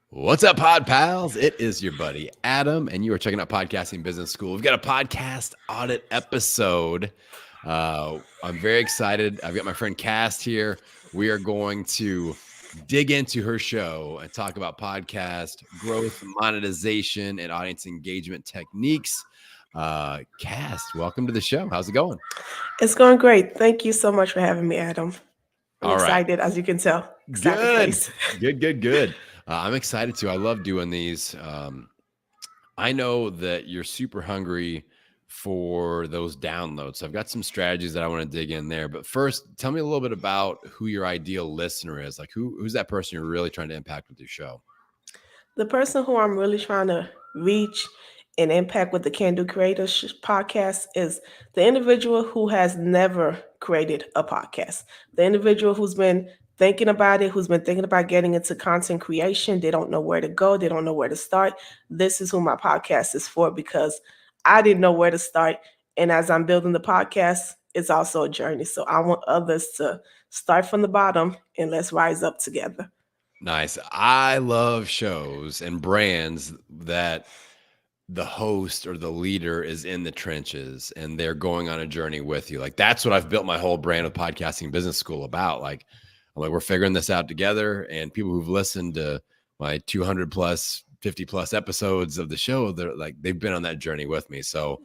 What's up, Pod Pals? It is your buddy Adam, and you are checking out Podcasting Business School. We've got a podcast audit episode. I'm very excited. I've got my friend Cast here. We are going to dig into her show and talk about podcast growth, monetization, and audience engagement techniques. Cast, welcome to the show. How's it going? It's going great. Thank you so much for having me, Adam. I'm All right. excited, as you can tell. Excited Good. face. Good. I'm excited too. I love doing these. I know that you're super hungry for those downloads. So I've got some strategies that I want to dig in there. But first, tell me a little bit about who your ideal listener is. Like who's that person you're really trying to impact with your show? The person who I'm really trying to reach and impact with the Can Do Creators podcast is the individual who has never created a podcast. The individual who's been thinking about it, who's been thinking about getting into content creation. They don't know where to go. They don't know where to start. This is who my podcast is for because I didn't know where to start. And as I'm building the podcast, it's also a journey. So I want others to start from the bottom and let's rise up together. Nice. I love shows and brands that the host or the leader is in the trenches and they're going on a journey with you. Like that's what I've built my whole brand of Podcasting Business School about. Like, I'm like, we're figuring this out together. And people who've listened to my 200 plus, 50 plus episodes of the show, they're like, they've been on that journey with me. So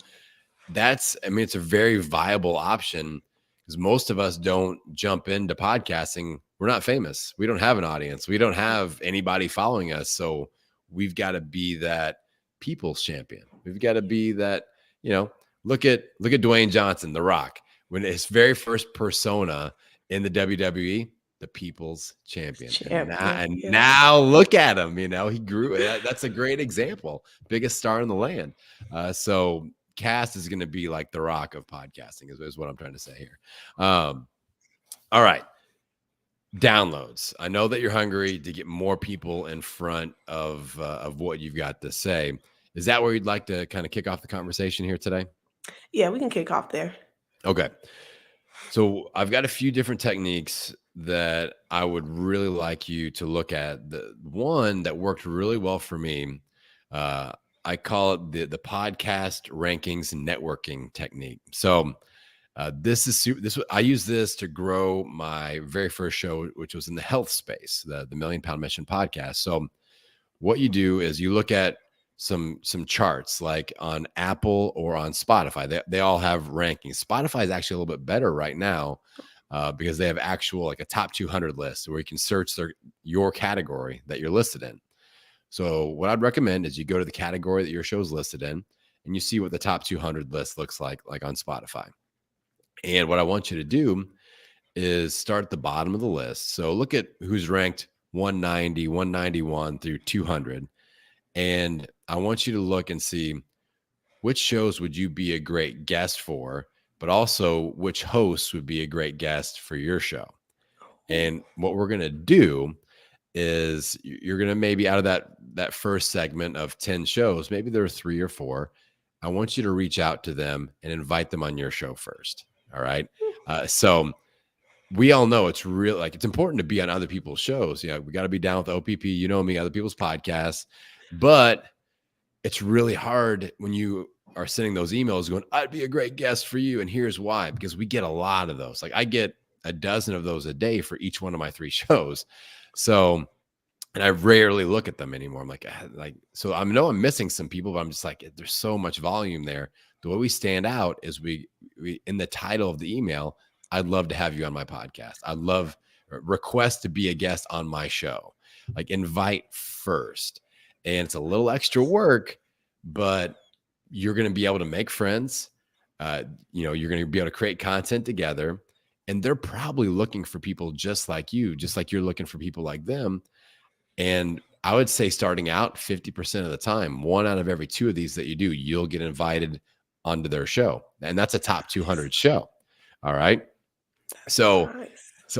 it's a very viable option because most of us don't jump into podcasting. We're not famous. We don't have an audience. We don't have anybody following us. So we've got to be that people's champion. We've got to be that, look at Dwayne Johnson, The Rock, when his very first persona in the WWE, the people's champion. Now look at him, he grew. That's a great example. Biggest star in the land. So Cast is going to be like The Rock of podcasting is what I'm trying to say here. All right. Downloads. I know that you're hungry to get more people in front of what you've got to say. Is that where you'd like to kind of kick off the conversation here today? Yeah, we can kick off there. Okay. So I've got a few different techniques that I would really like you to look at. The one that worked really well for me, I call it the podcast rankings networking technique. So I use this to grow my very first show, which was in the health space, the Million Pound Mission podcast. So what you do is you look at some charts like on Apple or on Spotify. They all have rankings. Spotify is actually a little bit better right now because they have actual like a top 200 list where you can search your category that you're listed in. So what I'd recommend is you go to the category that your show is listed in and you see what the top 200 list looks like on Spotify. And what I want you to do is start at the bottom of the list. So look at who's ranked 190, 191 through 200. And I want you to look and see which shows would you be a great guest for, but also which hosts would be a great guest for your show. And what we're going to do is you're going to maybe out of that first segment of 10 shows, maybe there are 3 or 4. I want you to reach out to them and invite them on your show first. All right. So we all know it's real. Like it's important to be on other people's shows. We got to be down with OPP, other people's podcasts, but it's really hard when you are sending those emails going, I'd be a great guest for you. And here's why, because we get a lot of those. Like I get a dozen of those a day for each one of my 3 shows. So, and I rarely look at them anymore. I'm like, so I know I'm missing some people, but I'm just like, there's so much volume there. The way we stand out is we in the title of the email, I'd love to have you on my podcast. I'd love request to be a guest on my show, like invite first. And it's a little extra work, but you're going to be able to make friends. You're going to be able to create content together. And they're probably looking for people just like you, just like you're looking for people like them. And I would say starting out 50% of the time, 1 out of every 2 of these that you do, you'll get invited onto their show. And that's a top 200 show. All right. So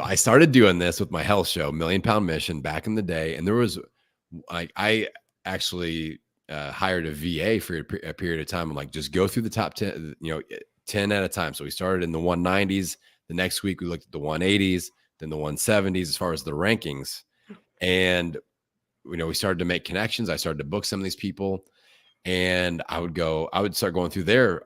I started doing this with my health show, Million Pound Mission, back in the day. And there was, I actually hired a VA for a period of time. I'm like, just go through the top 10, 10 at a time. So we started in the 190s. The next week we looked at the 180s, then the 170s as far as the rankings. And we started to make connections. I started to book some of these people, and I would start going through their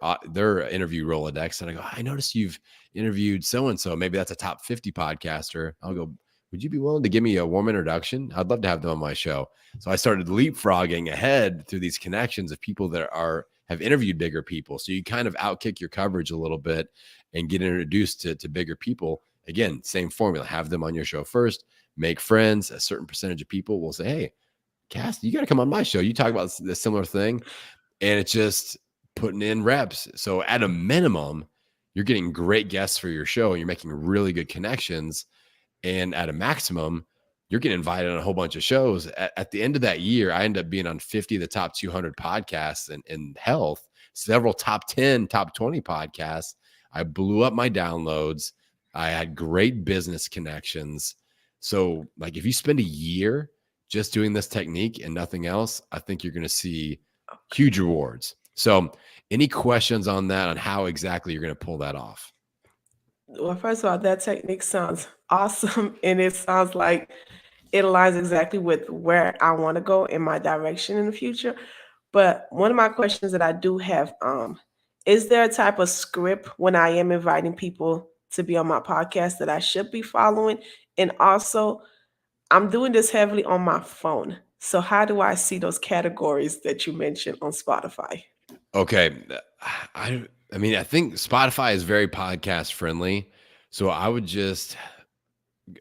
interview Rolodex, and I go, I noticed you've interviewed so and so. Maybe that's a top 50 podcaster. I'll go, would you be willing to give me a warm introduction? I'd love to have them on my show. So I started leapfrogging ahead through these connections of people that have interviewed bigger people. So you kind of outkick your coverage a little bit and get introduced to bigger people. Again, same formula. Have them on your show first. Make friends. A certain percentage of people will say, hey, Cass, you got to come on my show. You talk about this similar thing. And it's just putting in reps. So at a minimum, you're getting great guests for your show and you're making really good connections. And at a maximum, you're getting invited on a whole bunch of shows. At the end of that year, I ended up being on 50 of the top 200 podcasts in health, several top 10, top 20 podcasts. I blew up my downloads. I had great business connections. So like if you spend a year just doing this technique and nothing else, I think you're going to see huge rewards. So any questions on that, on how exactly you're going to pull that off? Well, first of all, that technique sounds awesome. And it sounds like it aligns exactly with where I want to go in my direction in the future. But one of my questions that I do have, is there a type of script when I am inviting people to be on my podcast that I should be following? And also, I'm doing this heavily on my phone. So how do I see those categories that you mentioned on Spotify? Okay. I mean, I think Spotify is very podcast friendly. So I would just,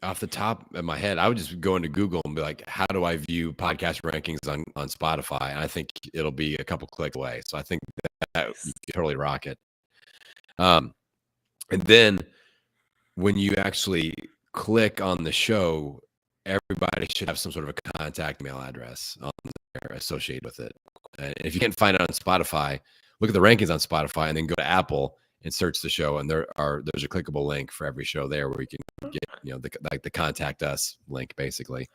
off the top of my head, I would just go into Google and be like, how do I view podcast rankings on Spotify? And I think it'll be a couple clicks away. So I think that you can totally rock it. And then when you actually click on the show, everybody should have some sort of a contact email address on there associated with it. And if you can't find it on Spotify, look at the rankings on Spotify and then go to Apple and search the show. And there's a clickable link for every show there where you can get, the contact us link basically.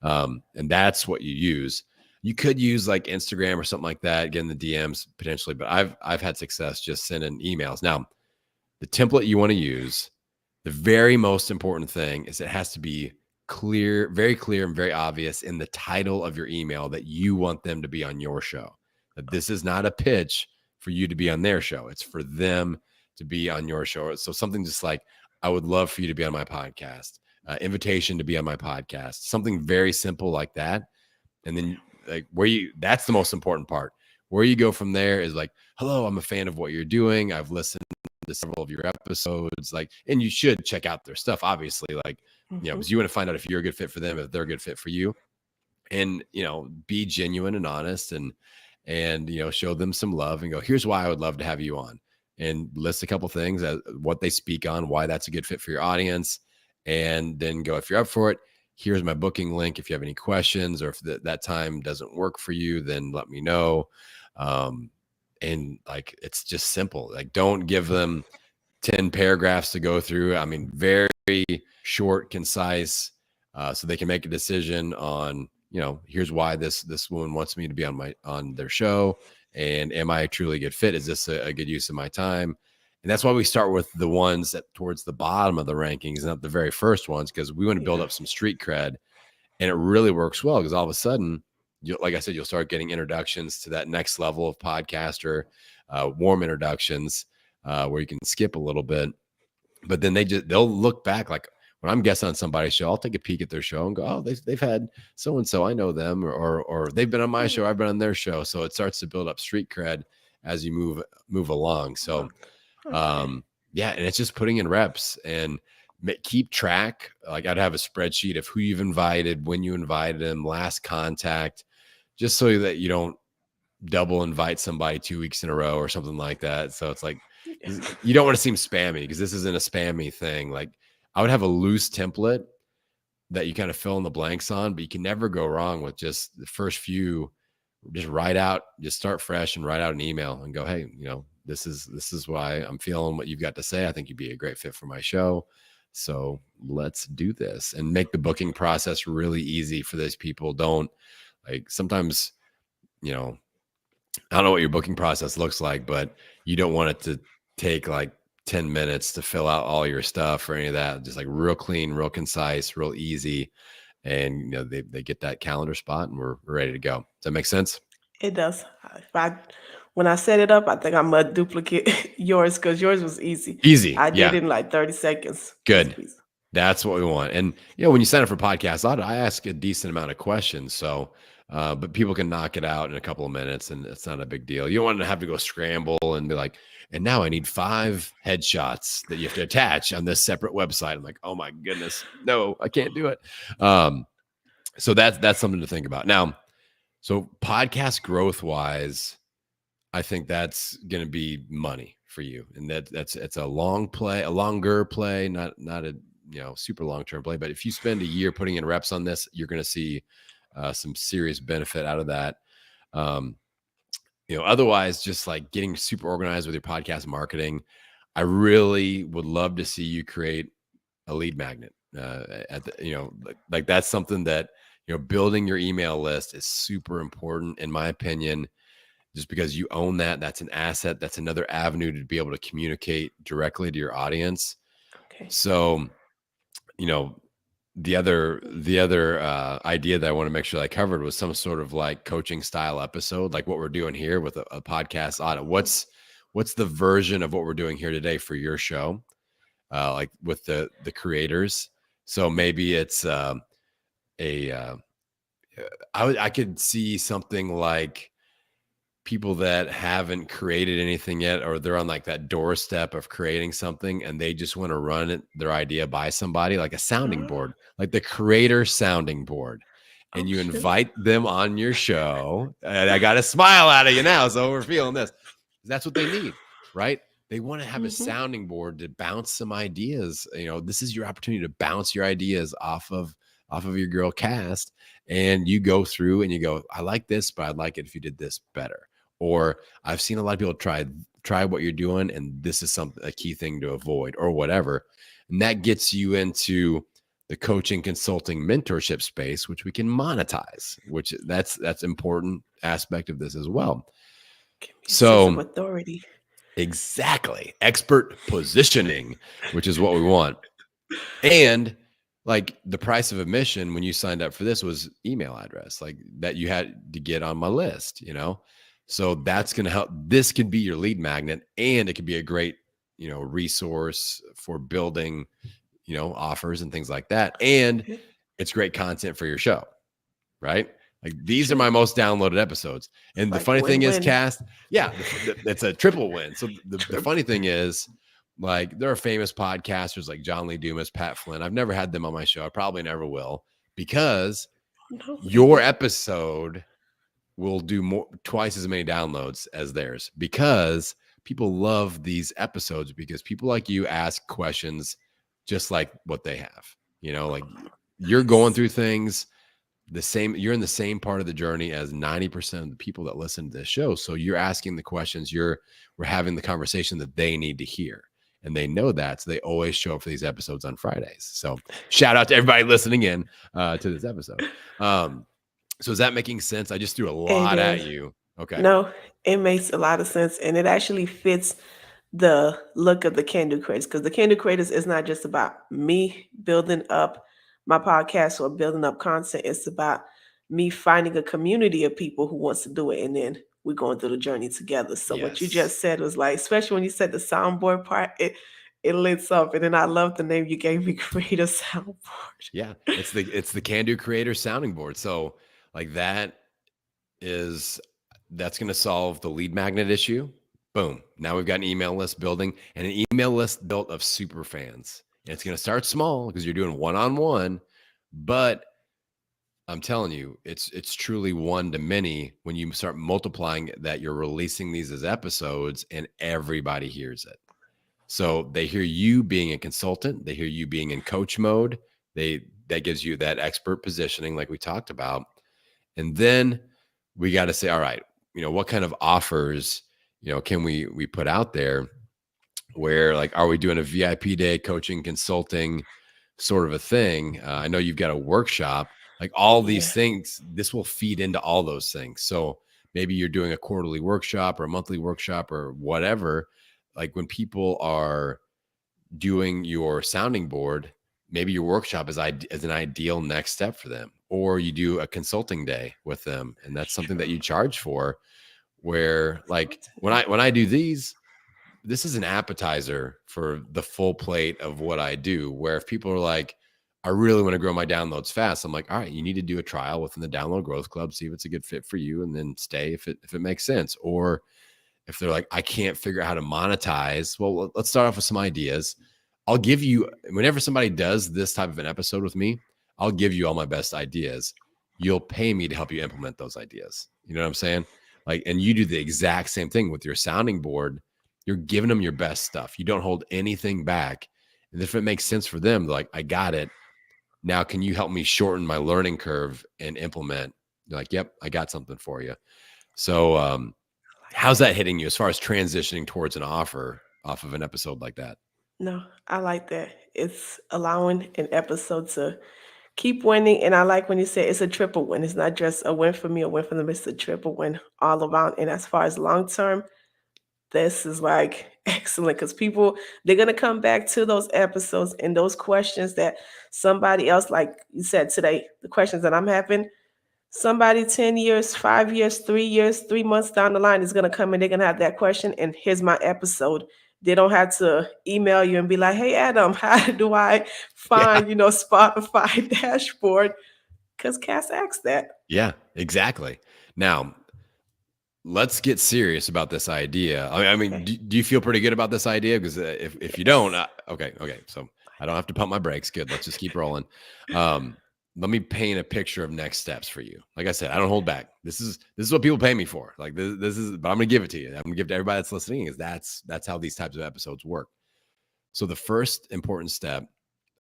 And that's what you use. You could use like Instagram or something like that, get in the DMs potentially, but I've had success just sending emails. Now, the template you want to use, the very most important thing is it has to be clear and very obvious in the title of your email that you want them to be on your show. That this is not a pitch for you to be on their show. It's for them to be on your show. So something just like, I would love for you to be on my podcast, invitation to be on my podcast, something very simple like that. And then like that's the most important part. Where you go from there is like, hello, I'm a fan of what you're doing. I've listened to several of your episodes, and you should check out their stuff, obviously, because you want to find out if you're a good fit for them, if they're a good fit for you, and be genuine and honest, and show them some love and go, here's why I would love to have you on, and list a couple things, what they speak on, why that's a good fit for your audience, and then go, if you're up for it, here's my booking link. If you have any questions or if that time doesn't work for you, then let me know. And it's just simple. Don't give them 10 paragraphs to go through. I mean, very short, concise, so they can make a decision on, here's why this woman wants me to be on their show. And am I a truly good fit? Is this a good use of my time? And that's why we start with the ones towards the bottom of the rankings, not the very first ones, because we want to build up some street cred. And it really works well because all of a sudden, like I said, you'll start getting introductions to that next level of podcaster, warm introductions where you can skip a little bit. But then they'll look back, like when I'm guessing on somebody's show, I'll take a peek at their show and go, oh, they've had so-and-so, I know them, or they've been on my show, I've been on their show. So it starts to build up street cred as you move along. So yeah, and it's just putting in reps and keep track. Like I'd have a spreadsheet of who you've invited, when you invited them, last contact, just so that you don't double invite somebody 2 weeks in a row or something like that. So it's like, you don't want to seem spammy because this isn't a spammy thing. Like I would have a loose template that you kind of fill in the blanks on, but you can never go wrong with just the first few. Just start fresh and write out an email and go, hey, this is why I'm feeling what you've got to say. I think you'd be a great fit for my show. So let's do this, and make the booking process really easy for those people. Don't sometimes, I don't know what your booking process looks like, but you don't want it to take 10 minutes to fill out all your stuff or any of that. Just real clean, real concise, real easy. and they get that calendar spot and we're ready to go. Does that make sense? It does. When I set it up, I think I'm gonna duplicate yours because yours was easy. Easy. I did Yeah. it in like 30 seconds. Easy Good. peasy. That's what we want. And when you sign up for Podcast Audit, I ask a decent amount of questions. So, but people can knock it out in a couple of minutes, and it's not a big deal. You don't want to have to go scramble and be like, and now I need 5 headshots that you have to attach on this separate website. I'm like, oh my goodness, no, I can't do it. So that's something to think about. Now, so podcast growth wise, I think that's going to be money for you, and it's a longer play, not a super long term play. But if you spend a year putting in reps on this, you're going to see some serious benefit out of that. Otherwise, just like getting super organized with your podcast marketing, I really would love to see you create a lead magnet. Like that's something that building your email list is super important, in my opinion. Just because you own that's an asset. That's another avenue to be able to communicate directly to your audience. Okay. So, the other idea that I want to make sure I covered was some sort of like coaching style episode, like what we're doing here with a podcast audit. What's the version of what we're doing here today for your show? Like with the creators. So maybe it's I could see something like people that haven't created anything yet, or they're on like that doorstep of creating something and they just want to run their idea by somebody, like a sounding board, like the creator sounding board. And you invite them on your show. And I got a smile out of you now. So we're feeling this. That's what they need, right? They want to have a sounding board to bounce some ideas. This is your opportunity to bounce your ideas off of your girl Cast. And you go through and you go, I like this, but I'd like it if you did this better. Or I've seen a lot of people try what you're doing, and this is a key thing to avoid, or whatever. And that gets you into the coaching, consulting, mentorship space, which we can monetize, which that's important aspect of this as well. So authority. Exactly. Expert positioning, which is what we want. And like the price of admission when you signed up for this was email address, like that you had to get on my list, So that's going to help. This could be your lead magnet, and it could be a great, resource for building, offers and things like that. And it's great content for your show, right? Like these are my most downloaded episodes. And the funny thing is, Cast, it's a triple win. So the funny thing is, like, there are famous podcasters like John Lee Dumas, Pat Flynn. I've never had them on my show. I probably never will, because your episode will do twice as many downloads as theirs, because people love these episodes, because people like you ask questions just like what they have. Like you're going through things you're in the same part of the journey as 90% of the people that listen to this show. So you're asking the questions, we're having the conversation that they need to hear. And they know that, so they always show up for these episodes on Fridays. So shout out to everybody listening in to this episode. So is that making sense? I just threw a lot at you. Okay. No, it makes a lot of sense. And it actually fits the look of the Can Do Creators, because the Can Do Creators is not just about me building up my podcast or building up content. It's about me finding a community of people who wants to do it, and then we're going through the journey together. So what you just said was like, especially when you said the soundboard part, it lit up. And then I love the name you gave me, Creator Soundboard. Yeah, it's the Can Do Creator sounding board. So like that's going to solve the lead magnet issue. Boom. Now we've got an email list building, and an email list built of super fans. And it's going to start small because you're doing one-on-one, but I'm telling you, it's truly one to many when you start multiplying that. You're releasing these as episodes and everybody hears it. So they hear you being a consultant, they hear you being in coach mode. That gives you that expert positioning like we talked about. And then we got to say, all right, what kind of offers, can we put out there, where like, are we doing a VIP day, coaching, consulting sort of a thing? I know you've got a workshop, like all these things, this will feed into all those things. So maybe you're doing a quarterly workshop or a monthly workshop or whatever. Like when people are doing your sounding board, maybe your workshop is an ideal next step for them, or you do a consulting day with them, and that's something that you charge for. Where like when I do these, this is an appetizer for the full plate of what I do. Where if people are like, I really want to grow my downloads fast, I'm like, all right, you need to do a trial within the Download Growth Club, see if it's a good fit for you, and then stay if it makes sense. Or if they're like, I can't figure out how to monetize, well, let's start off with some ideas. I'll give you, whenever somebody does this type of an episode with me, I'll give you all my best ideas. You'll pay me to help you implement those ideas. You know what I'm saying? Like, and you do the exact same thing with your sounding board. You're giving them your best stuff. You don't hold anything back. And if it makes sense for them, they're like, I got it. Now, can you help me shorten my learning curve and implement? You're like, yep, I got something for you. So, how's that hitting you as far as transitioning towards an offer off of an episode like that? No, I like that. It's allowing an episode to keep winning. And I like when you say it's a triple win. It's not just a win for me, a win for them. It's a triple win all around. And as far as long term, this is like excellent because people, they're going to come back to those episodes and those questions that somebody else, like you said today, the questions that I'm having, somebody 10 years, 5 years, 3 years, 3 months down the line is going to come and they're going to have that question. And here's my episode. They don't have to email you and be like, hey, Adam, how do I Yeah. find, Spotify dashboard? Because Cass asked that. Yeah, exactly. Now, let's get serious about this idea. I mean, Okay. do you feel pretty good about this idea? Because if you don't, Yes. okay. So I don't have to pump my brakes. Good. Let's just keep rolling. Let me paint a picture of next steps for you. Like I said, I don't hold back. This is what people pay me for. Like this is, but I'm gonna give it to you. I'm gonna give it to everybody that's listening. Is that's how these types of episodes work. So the first important step,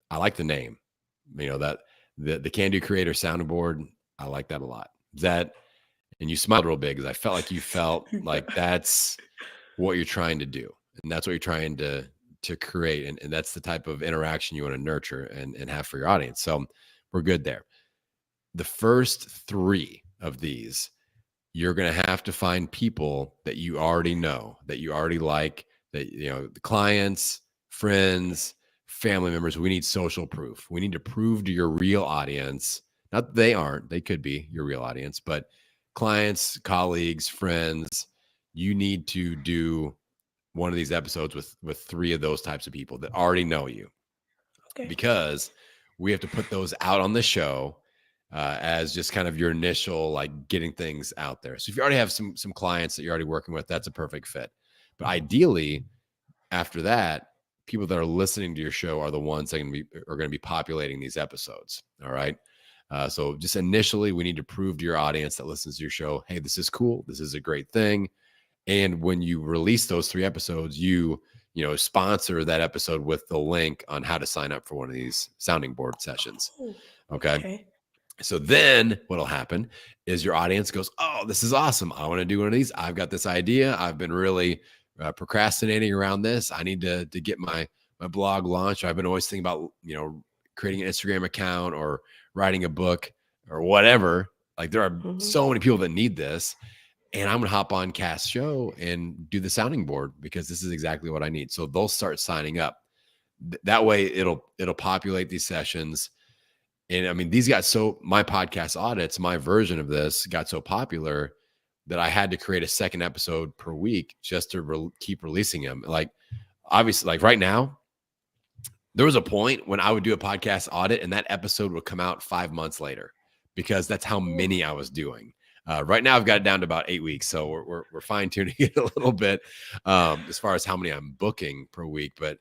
I like the name. You know that the Can Do Creator soundboard. I like that a lot. That, and you smiled real big because I felt like you felt like that's what you're trying to do, and that's what you're trying to create, and that's the type of interaction you want to nurture and have for your audience. So we're good there. The first three of these, you're going to have to find people that you already know, that you already like, that, the clients, friends, family members. We need social proof. We need to prove to your real audience, not that they aren't, they could be your real audience, but clients, colleagues, friends, you need to do one of these episodes with three of those types of people that already know you, Okay. because we have to put those out on the show as just kind of your initial, like, getting things out there. So if you already have some clients that you're already working with, that's a perfect fit. But ideally, after that, people that are listening to your show are the ones that are going to be populating these episodes. All right. So just initially, we need to prove to your audience that listens to your show, hey, this is cool. This is a great thing. And when you release those three episodes, you sponsor that episode with the link on how to sign up for one of these sounding board sessions. Oh, Okay. okay. So then what'll happen is your audience goes, oh, this is awesome. I want to do one of these. I've got this idea. I've been really procrastinating around this. I need to get my blog launched. I've been always thinking about, creating an Instagram account or writing a book or whatever. Like, there are so many people that need this. And I'm going to hop on Cass' show and do the sounding board because this is exactly what I need. So they'll start signing up. That way it'll populate these sessions. And I mean, my podcast audits, my version of this got so popular that I had to create a second episode per week just to keep releasing them. Like, obviously, like right now, there was a point when I would do a podcast audit and that episode would come out 5 months later because that's how many I was doing. Right now, I've got it down to about 8 weeks. So we're fine tuning it a little bit as far as how many I'm booking per week. But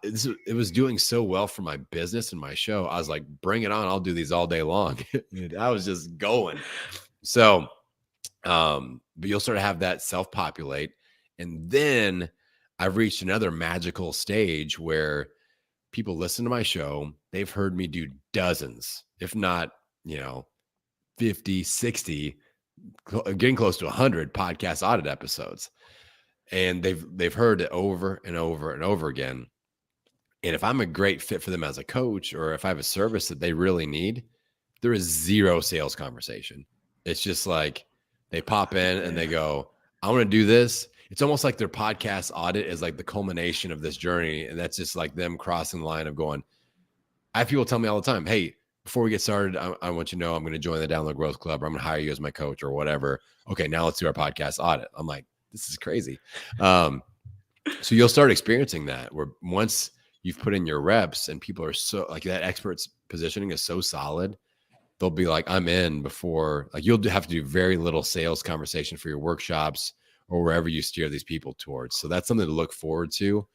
it was doing so well for my business and my show. I was like, bring it on. I'll do these all day long. I was just going. So, but you'll sort of have that self-populate. And then I've reached another magical stage where people listen to my show. They've heard me do dozens, if not, 50, 60, getting close to 100 podcast audit episodes. And they've heard it over and over and over again. And if I'm a great fit for them as a coach, or if I have a service that they really need, there is zero sales conversation. It's just like they pop in and they go, I want to do this. It's almost like their podcast audit is like the culmination of this journey. And that's just like them crossing the line of going, I have people tell me all the time, hey, before we get started, I want you to know I'm going to join the Download Growth Club, or I'm going to hire you as my coach or whatever. Okay, now let's do our podcast audit. I'm like, this is crazy. So you'll start experiencing that where once you've put in your reps and people are so like that expert's positioning is so solid, they'll be like, I'm in before, like you'll have to do very little sales conversation for your workshops or wherever you steer these people towards. So that's something to look forward to.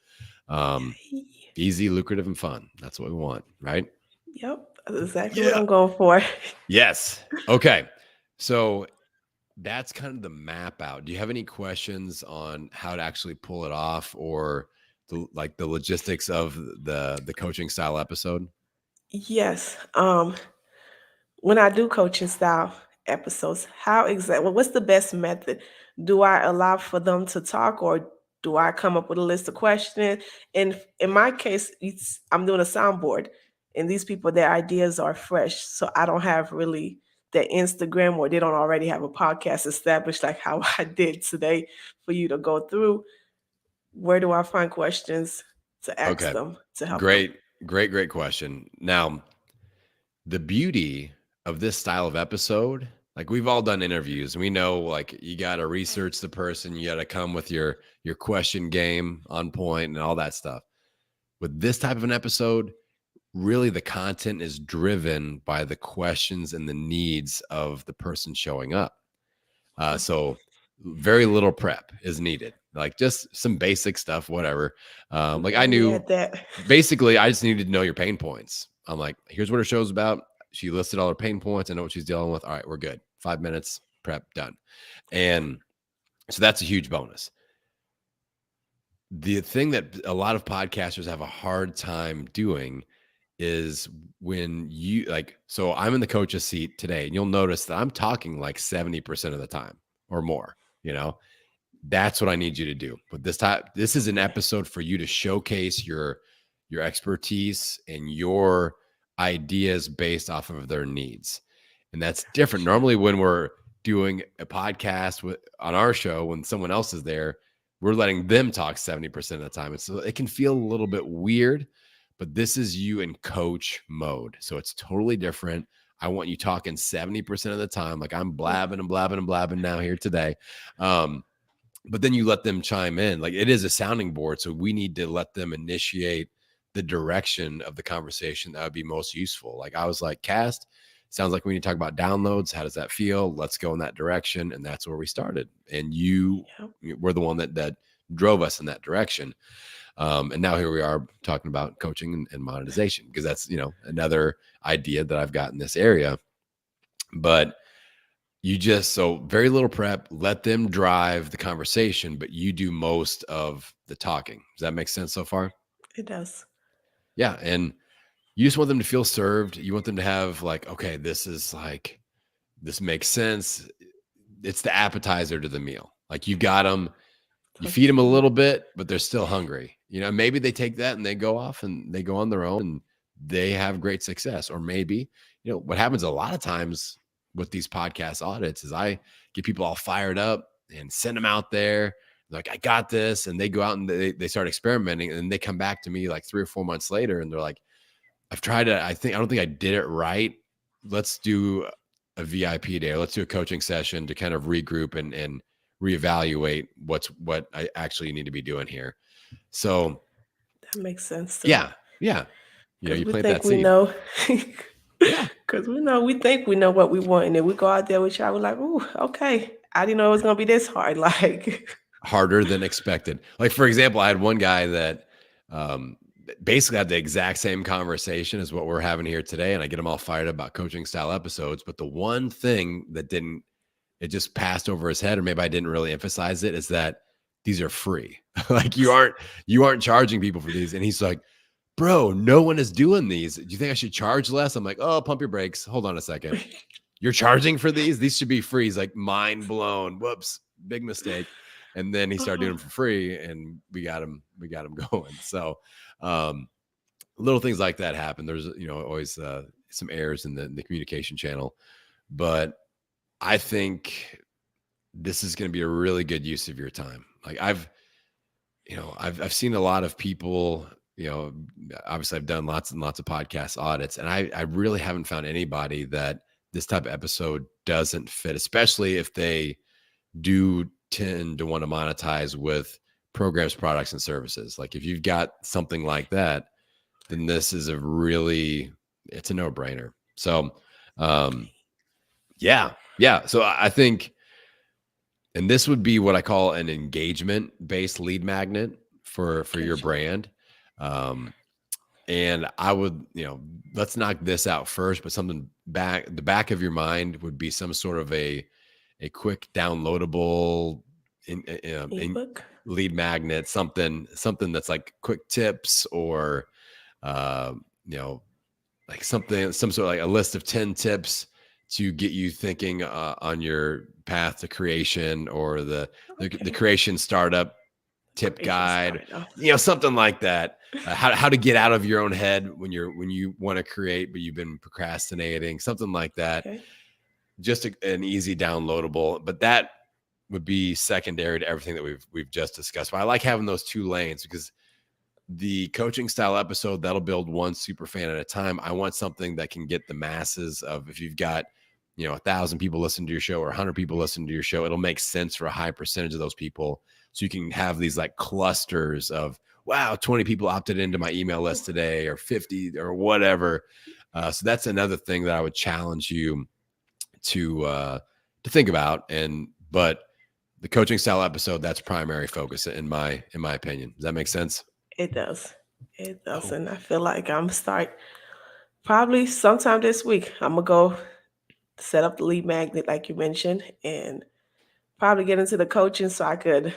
Easy, lucrative, and fun. That's what we want, right? Yep, that's exactly what Yeah. I'm going for. Yes. Okay. So that's kind of the map out. Do you have any questions on how to actually pull it off, or the logistics of the coaching style episode? Yes. When I do coaching style episodes, how exactly, what's the best method? Do I allow for them to talk, or do I come up with a list of questions? And in my case, I'm doing a soundboard, and these people, their ideas are fresh. So I don't have really their Instagram, or they don't already have a podcast established like how I did today for you to go through. Where do I find questions to ask Okay. them to help them? Great question. Now, the beauty of this style of episode, like we've all done interviews and we know like you got to research the person, you got to come with your question game on point and all that stuff. With this type of an episode, really the content is driven by the questions and the needs of the person showing up. So very little prep is needed, like just some basic stuff, whatever. Like I Let me knew add that. basically I just needed to know your pain points. I'm like, here's what her show's about. She listed all her pain points. I know what she's dealing with. All right, we're good. 5 minutes, prep done. And so that's a huge bonus. The thing that a lot of podcasters have a hard time doing is when you like, so I'm in the coach's seat today, and you'll notice that I'm talking like 70% of the time or more, you know. That's what I need you to do. But this is an episode for you to showcase your expertise and your ideas based off of their needs. And that's different. Normally when we're doing a podcast on our show, when someone else is there, we're letting them talk 70% of the time. And so it can feel a little bit weird, but this is you in coach mode. So it's totally different. I want you talking 70% of the time. Like I'm blabbing and blabbing and blabbing now here today. But then you let them chime in. Like it is a sounding board. So we need to let them initiate the direction of the conversation that would be most useful. Like I was like, Cast, sounds like we need to talk about downloads. How does that feel? Let's go in that direction. And that's where we started. And you were the one that drove us in that direction. And now here we are talking about coaching and monetization, because that's, another idea that I've got in this area. But so very little prep, let them drive the conversation, but you do most of the talking. Does that make sense so far? It does. Yeah. And you just want them to feel served. You want them to have like, okay, this makes sense. It's the appetizer to the meal. Like you got them, you feed them a little bit, but they're still hungry. Maybe they take that and they go off and they go on their own and they have great success. Or maybe, what happens a lot of times with these podcast audits is I get people all fired up and send them out there. Like, I got this. And they go out and they start experimenting, and they come back to me like 3 or 4 months later. And they're like, I've tried it. I don't think I did it right. Let's do a VIP day, or let's do a coaching session to kind of regroup and reevaluate what I actually need to be doing here. So that makes sense too. Yeah. Because You we plant think that we seed. know. Yeah. Because we think we know what we want, and then we go out there with y'all. We're like, ooh, okay. I didn't know it was gonna be this hard. Like Harder than expected. Like, for example, I had one guy that basically had the exact same conversation as what we're having here today, and I get them all fired up about coaching style episodes. But the one thing that it just passed over his head, or maybe I didn't really emphasize it, is that these are free. Like you aren't charging people for these. And he's like, bro, no one is doing these. Do you think I should charge less? I'm like, oh, pump your brakes. Hold on a second. You're charging for these? These should be free. He's like, mind blown. Whoops, big mistake. And then he started doing them for free, and we got him going. So little things like that happen. There's, always some errors in the communication channel, but I think this is going to be a really good use of your time. Like I've seen a lot of people you know, obviously I've done lots and lots of podcast audits, and I really haven't found anybody that this type of episode doesn't fit, especially if they do tend to want to monetize with programs, products, and services. Like if you've got something like that, then this is it's a no-brainer. So, yeah. So I think, and this would be what I call an engagement-based lead magnet for your Gotcha. brand. And I would, let's knock this out first, but something the back of your mind would be some sort of a quick downloadable in Ebook. lead magnet, something that's like quick tips or, uh, you know, like some sort of like a list of 10 tips to get you thinking on your path to creation, or the Okay. creation startup tip Creation guide, startup. something like that. How to get out of your own head when you want to create, but you've been procrastinating, something like that. Okay. Just an easy downloadable, but that would be secondary to everything that we've just discussed. But I like having those two lanes, because the coaching style episode, that'll build one super fan at a time. I want something that can get the masses of, if you've got, 1,000 people listen to your show or 100 people listen to your show, it'll make sense for a high percentage of those people. So you can have these like clusters of, wow, 20 people opted into my email list today, or 50 or whatever. So that's another thing that I would challenge you to think about. But the coaching style episode, that's primary focus in my opinion. Does that make sense? It does. It does. Oh, And I feel like I'm start probably sometime this week. I'm gonna go set up the lead magnet like you mentioned, and probably get into the coaching so I could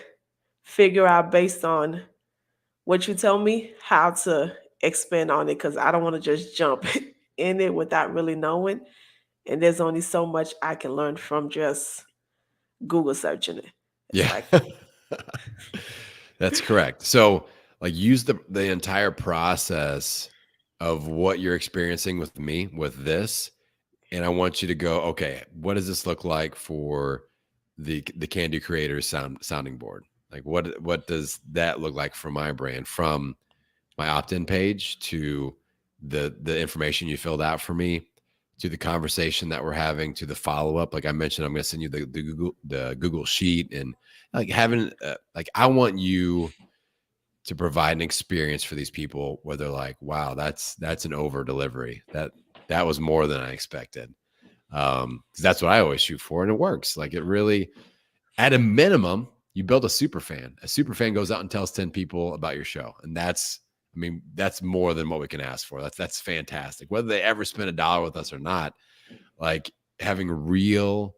figure out, based on what you tell me, how to expand on it, because I don't want to just jump in it without really knowing. And there's only so much I can learn from just Google searching it. It's yeah. like, That's correct. So like use the entire process of what you're experiencing with me with this. And I want you to go, okay, what does this look like for the Can Do Creators sounding board? Like what does that look like for my brand, from my opt-in page to the information you filled out for me, to the conversation that we're having, to the follow-up. Like I mentioned, I'm going to send you the Google sheet, and like having like, I want you to provide an experience for these people where they're like, wow, that's an over delivery. That was more than I expected. 'Cause that's what I always shoot for, and it works. Like it really, at a minimum, you build a super fan. A super fan goes out and tells 10 people about your show. And that's more than what we can ask for. That's fantastic. Whether they ever spend $1 with us or not, like having real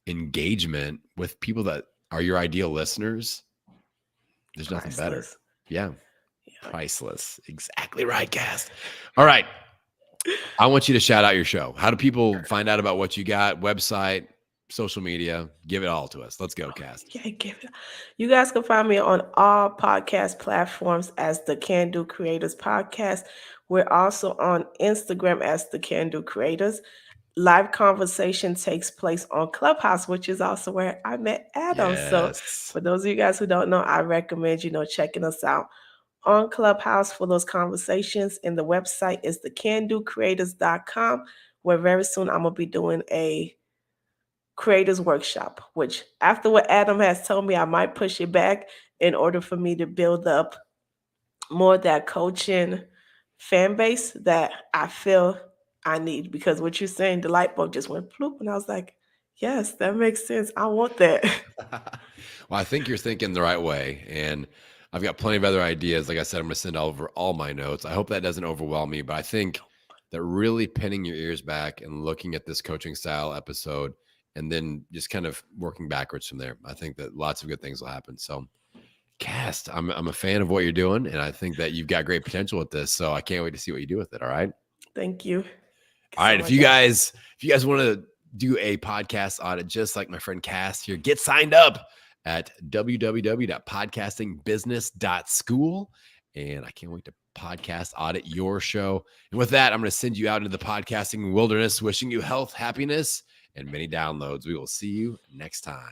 engagement with people that are your ideal listeners, there's nothing better. priceless. Yeah. Yeah. Priceless. Exactly right, Cast. All right. I want you to shout out your show. How do people find out about what you got? Website, social media, give it all to us. Let's go, Cast. Yeah, give it. You guys can find me on all podcast platforms as the Can Do Creators Podcast. We're also on Instagram as the Can Do Creators. Live conversation takes place on Clubhouse, which is also where I met Adam. So, Yes. for those of you guys who don't know, I recommend checking us out on Clubhouse for those conversations. And the website is thecandocreators.com, where very soon I'm gonna be doing a creators workshop, which, after what Adam has told me, I might push it back in order for me to build up more of that coaching fan base that I feel I need. Because what you're saying, the light bulb just went bloop, and I was like, yes, that makes sense. I want that. Well, I think you're thinking the right way. And I've got plenty of other ideas. Like I said, I'm going to send over all my notes. I hope that doesn't overwhelm me, but I think that really pinning your ears back and looking at this coaching style episode, and then just kind of working backwards from there, I think that lots of good things will happen. So, Cast, I'm a fan of what you're doing, and I think that you've got great potential with this. So I can't wait to see what you do with it. All right. Thank you. All So right. If much. you guys want to do a podcast audit just like my friend Cass here, get signed up at www.podcastingbusiness.school. And I can't wait to podcast audit your show. And with that, I'm going to send you out into the podcasting wilderness, wishing you health, happiness, and many downloads. We will see you next time.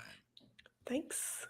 Thanks.